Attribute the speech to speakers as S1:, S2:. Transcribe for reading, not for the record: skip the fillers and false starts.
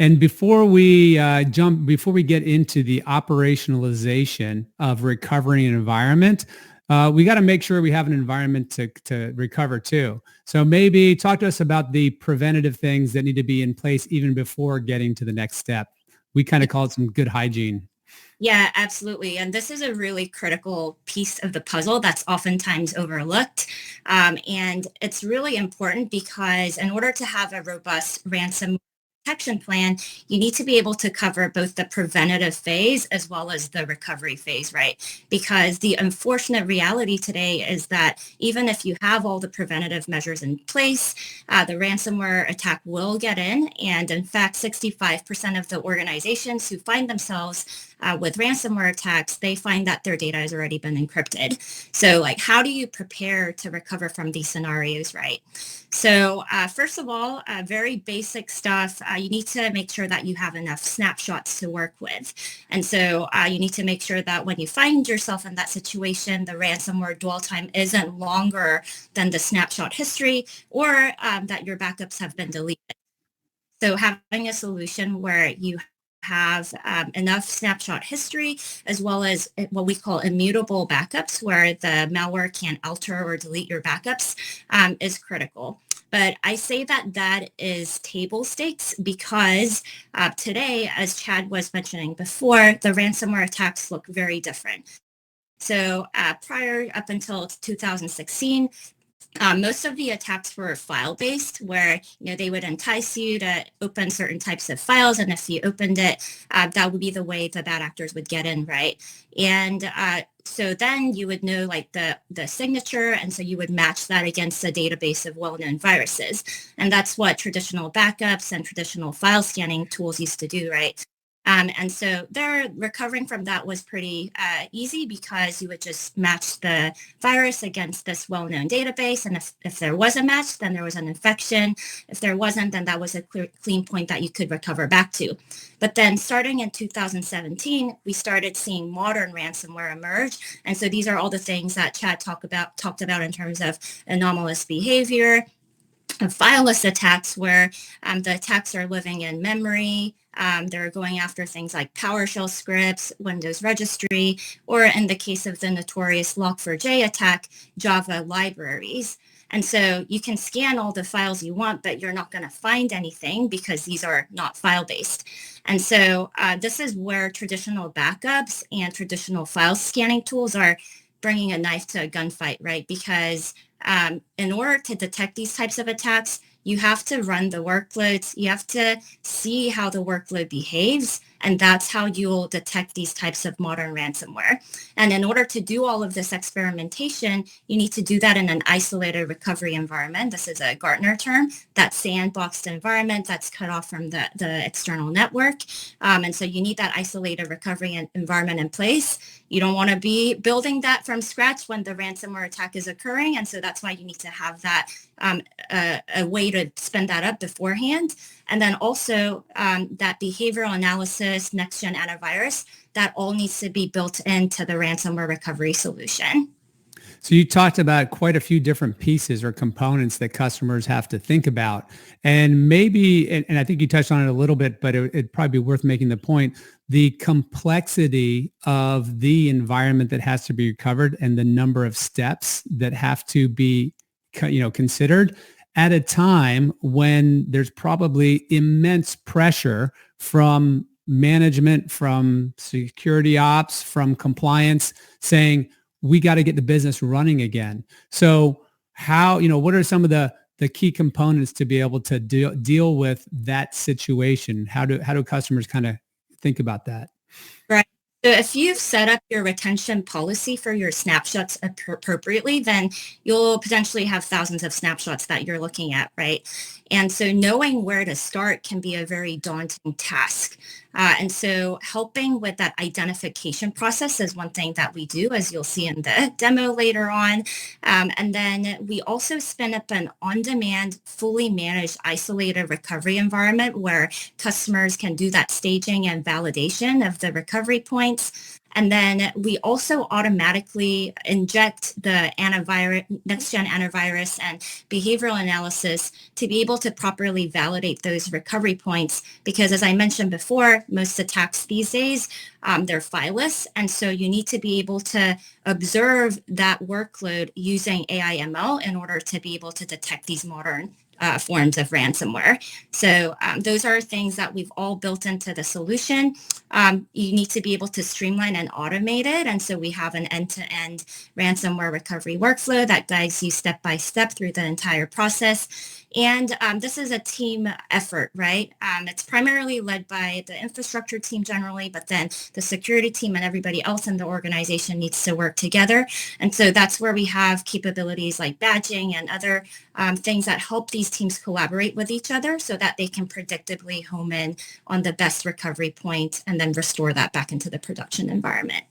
S1: And before we get into the operationalization of recovering an environment, we got to make sure we have an environment to recover too. So maybe talk to us about the preventative things that need to be in place even before getting to the next step. We kind of call it some good hygiene.
S2: Yeah, absolutely. And this is a really critical piece of the puzzle that's oftentimes overlooked. And it's really important because in order to have a robust ransom protection plan, you need to be able to cover both the preventative phase as well as the recovery phase, right? Because the unfortunate reality today is that even if you have all the preventative measures in place, the ransomware attack will get in. And in fact, 65% of the organizations who find themselves with ransomware attacks, they find that their data has already been encrypted. So like, how do you prepare to recover from these scenarios, right? So first of all, very basic stuff. You need to make sure that you have enough snapshots to work with. And so you need to make sure that when you find yourself in that situation, the ransomware dwell time isn't longer than the snapshot history, or that your backups have been deleted. So having a solution where you have enough snapshot history as well as what we call immutable backups where the malware can't alter or delete your backups is critical. But I say that that is table stakes because today, as Chad was mentioning before, the ransomware attacks look very different. So prior up until 2016, most of the attacks were file-based, where they would entice you to open certain types of files, and if you opened it, that would be the way the bad actors would get in, right? And so then you would know like the signature, and so you would match that against a database of well-known viruses, and that's what traditional backups and traditional file scanning tools used to do, right? And so their recovering from that was pretty easy because you would just match the virus against this well-known database. And if there was a match, then there was an infection. If there wasn't, then that was a clean point that you could recover back to. But then starting in 2017, we started seeing modern ransomware emerge. And so these are all the things that Chad talked about in terms of anomalous behavior, fileless attacks where the attacks are living in memory. They're going after things like PowerShell scripts, Windows registry, or in the case of the notorious Log4j attack, Java libraries. And so you can scan all the files you want, but you're not going to find anything because these are not file-based. And so this is where traditional backups and traditional file scanning tools are bringing a knife to a gunfight, right? Because in order to detect these types of attacks, you have to run the workloads. You have to see how the workload behaves. And that's how you'll detect these types of modern ransomware. And in order to do all of this experimentation, you need to do that in an isolated recovery environment. This is a Gartner term, that sandboxed environment that's cut off from the external network. And so you need that isolated recovery environment in place. You don't want to be building that from scratch when the ransomware attack is occurring. And so that's why you need to have that a way to spin that up beforehand. And then also that behavioral analysis, next-gen antivirus, that all needs to be built into the ransomware recovery solution.
S1: So you talked about quite a few different pieces or components that customers have to think about. And maybe, and I think you touched on it a little bit, but it'd probably be worth making the point, the complexity of the environment that has to be recovered and the number of steps that have to be considered at a time when there's probably immense pressure from management, from security ops, from compliance saying, we got to get the business running again. So how, what are some of the key components to be able to deal with that situation? How do customers kind of think about that?
S2: Right. So if you've set up your retention policy for your snapshots appropriately, then you'll potentially have thousands of snapshots that you're looking at, right? And so knowing where to start can be a very daunting task. And so helping with that identification process is one thing that we do, as you'll see in the demo later on. And then we also spin up an on-demand, fully managed, isolated recovery environment where customers can do that staging and validation of the recovery points. And then we also automatically inject the antivirus, next-gen antivirus and behavioral analysis to be able to properly validate those recovery points. Because as I mentioned before, most attacks these days, they're fileless. And so you need to be able to observe that workload using AI ML in order to be able to detect these modern forms of ransomware. So those are things that we've all built into the solution. You need to be able to streamline and automate it. And so we have an end-to-end ransomware recovery workflow that guides you step by step through the entire process. And this is a team effort, right? It's primarily led by the infrastructure team generally, but then the security team and everybody else in the organization needs to work together. And so that's where we have capabilities like badging and other things that help these teams collaborate with each other so that they can predictably home in on the best recovery point and then restore that back into the production environment.